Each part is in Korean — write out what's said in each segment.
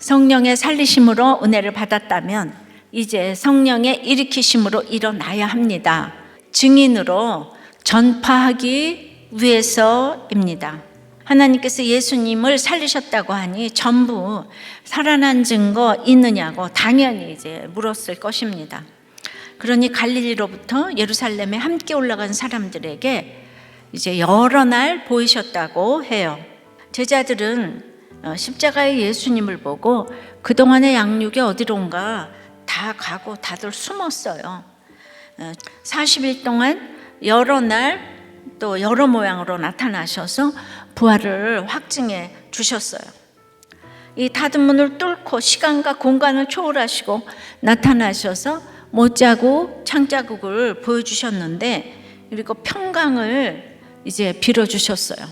성령의 살리심으로 은혜를 받았다면 이제 성령의 일으키심으로 일어나야 합니다. 증인으로 전파하기 위해서입니다. 하나님께서 예수님을 살리셨다고 하니 전부 살아난 증거 있느냐고 당연히 이제 물었을 것입니다. 그러니 갈릴리로부터 예루살렘에 함께 올라간 사람들에게 이제 여러 날 보이셨다고 해요. 제자들은 십자가의 예수님을 보고 그동안의 양육이 어디론가 다 가고 다들 숨었어요. 40일 동안 여러 날 또 여러 모양으로 나타나셔서 부활을 확증해 주셨어요. 이 닫은 문을 뚫고 시간과 공간을 초월하시고 나타나셔서 못자국, 창자국을 보여주셨는데, 그리고 평강을 이제 빌어주셨어요.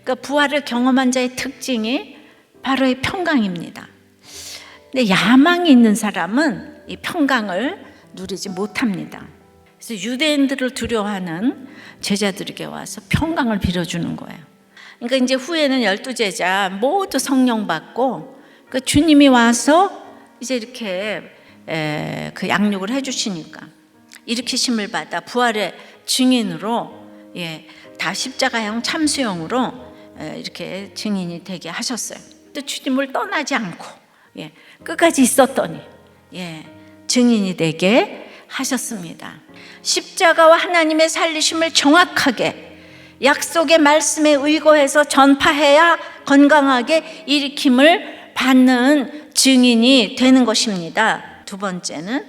그러니까 부활을 경험한 자의 특징이 바로 이 평강입니다. 근데 야망이 있는 사람은 이 평강을 누리지 못합니다. 그래서 유대인들을 두려워하는 제자들에게 와서 평강을 빌어주는 거예요. 그러니까 이제 후에는 12제자 모두 성령 받고 그 주님이 와서 이제 이렇게 그 양육을 해주시니까 일으키심을 받아 부활의 증인으로 다 십자가형 참수형으로 이렇게 증인이 되게 하셨어요. 또 주님을 떠나지 않고 끝까지 있었더니 증인이 되게 하셨습니다. 십자가와 하나님의 살리심을 정확하게 약속의 말씀에 의거해서 전파해야 건강하게 일으킴을 받는 증인이 되는 것입니다. 두 번째는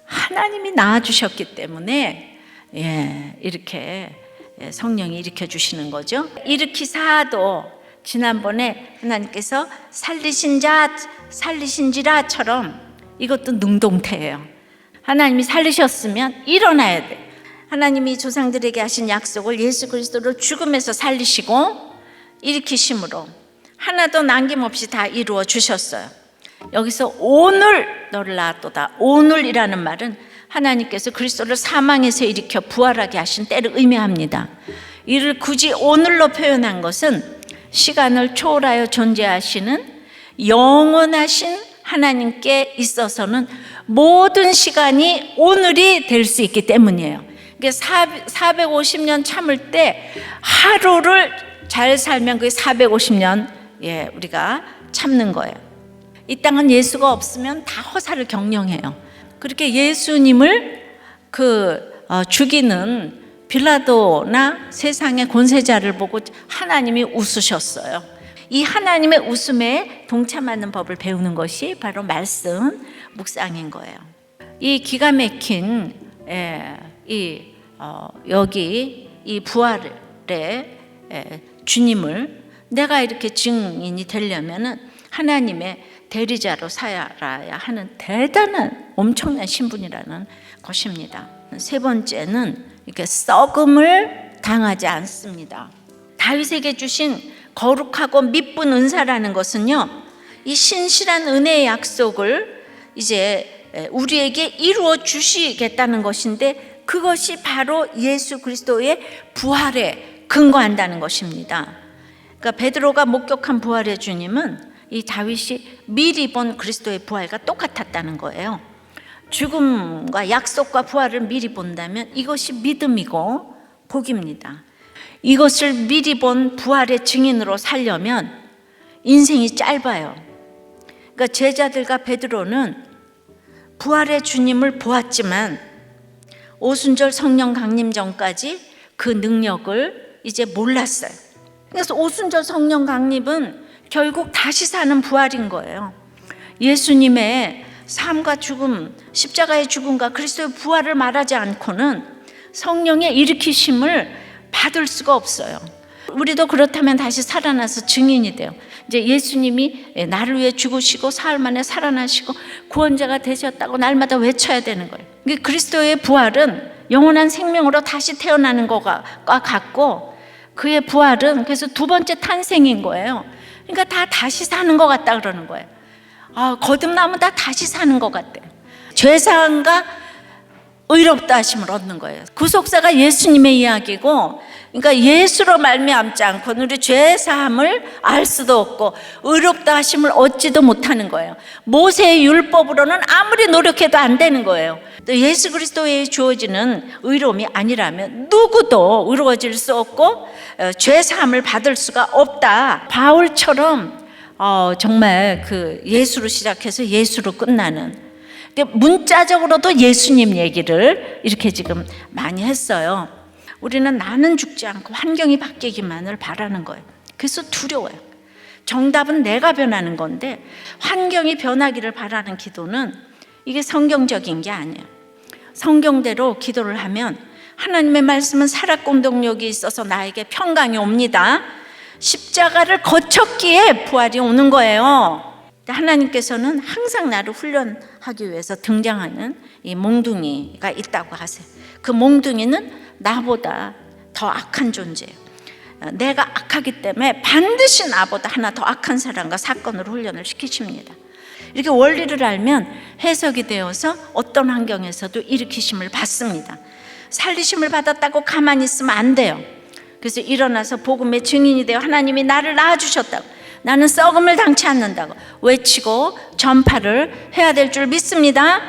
하나님이 낳아주셨기 때문에 이렇게 성령이 일으켜 주시는 거죠. 일으키사도 지난번에 하나님께서 살리신지라처럼 이것도 능동태예요. 하나님이 살리셨으면 일어나야 돼. 하나님이 조상들에게 하신 약속을 예수 그리스도를 죽음에서 살리시고 일으키심으로 하나도 남김없이 다 이루어 주셨어요. 여기서 오늘 너를 낳았도다, 오늘이라는 말은 하나님께서 그리스도를 사망에서 일으켜 부활하게 하신 때를 의미합니다. 이를 굳이 오늘로 표현한 것은 시간을 초월하여 존재하시는 영원하신 하나님께 있어서는 모든 시간이 오늘이 될 수 있기 때문이에요. 450년 참을 때 하루를 잘 살면 그게 450년 우리가 참는 거예요. 이 땅은 예수가 없으면 다 허사를 경영해요. 그렇게 예수님을 죽이는 빌라도나 세상의 권세자를 보고 하나님이 웃으셨어요. 이 하나님의 웃음에 동참하는 법을 배우는 것이 바로 말씀 묵상인 거예요. 이 기가 막힌 여기 이 부활의 주님을 내가 이렇게 증인이 되려면은 하나님의 대리자로 살아야 하는 대단한 엄청난 신분이라는 것입니다. 세 번째는 이렇게 썩음을 당하지 않습니다. 다윗에게 주신 거룩하고 미쁜 은사라는 것은요, 이 신실한 은혜의 약속을 이제 우리에게 이루어 주시겠다는 것인데, 그것이 바로 예수 그리스도의 부활에 근거한다는 것입니다. 그러니까 베드로가 목격한 부활의 주님은 이 다윗이 미리 본 그리스도의 부활과 똑같았다는 거예요. 죽음과 약속과 부활을 미리 본다면 이것이 믿음이고 복입니다. 이것을 미리 본 부활의 증인으로 살려면 인생이 짧아요. 그러니까 제자들과 베드로는 부활의 주님을 보았지만 오순절 성령 강림 전까지 그 능력을 이제 몰랐어요. 그래서 오순절 성령 강림은 결국 다시 사는 부활인 거예요. 예수님의 삶과 죽음, 십자가의 죽음과 그리스도의 부활을 말하지 않고는 성령의 일으키심을 받을 수가 없어요. 우리도 그렇다면 다시 살아나서 증인이 돼요. 이제 예수님이 나를 위해 죽으시고 사흘 만에 살아나시고 구원자가 되셨다고 날마다 외쳐야 되는 거예요. 그리스도의 부활은 영원한 생명으로 다시 태어나는 것과 같고, 그의 부활은 그래서 두 번째 탄생인 거예요. 그러니까 다 다시 사는 것 같다 그러는 거예요. 거듭나면 다 다시 사는 것 같대. 죄사함과 의롭다 하심을 얻는 거예요. 구속사가 예수님의 이야기고, 그러니까 예수로 말미암지 않고 우리 죄 사함을 알 수도 없고 의롭다 하심을 얻지도 못하는 거예요. 모세의 율법으로는 아무리 노력해도 안 되는 거예요. 또 예수 그리스도에 주어지는 의로움이 아니라면 누구도 의로워질 수 없고 죄 사함을 받을 수가 없다. 바울처럼 정말 그 예수로 시작해서 예수로 끝나는, 문자적으로도 예수님 얘기를 이렇게 지금 많이 했어요. 우리는 나는 죽지 않고 환경이 바뀌기만을 바라는 거예요. 그래서 두려워요. 정답은 내가 변하는 건데 환경이 변하기를 바라는 기도는 이게 성경적인 게 아니에요. 성경대로 기도를 하면 하나님의 말씀은 살아 공동력이 있어서 나에게 평강이 옵니다. 십자가를 거쳤기에 부활이 오는 거예요. 하나님께서는 항상 나를 훈련하기 위해서 등장하는 이 몽둥이가 있다고 하세요. 그 몽둥이는 나보다 더 악한 존재예요. 내가 악하기 때문에 반드시 나보다 하나 더 악한 사람과 사건으로 훈련을 시키십니다. 이렇게 원리를 알면 해석이 되어서 어떤 환경에서도 일으키심을 받습니다. 살리심을 받았다고 가만히 있으면 안 돼요. 그래서 일어나서 복음의 증인이 되어 하나님이 나를 낳아주셨다고, 나는 썩음을 당치 않는다고 외치고 전파를 해야 될 줄 믿습니다.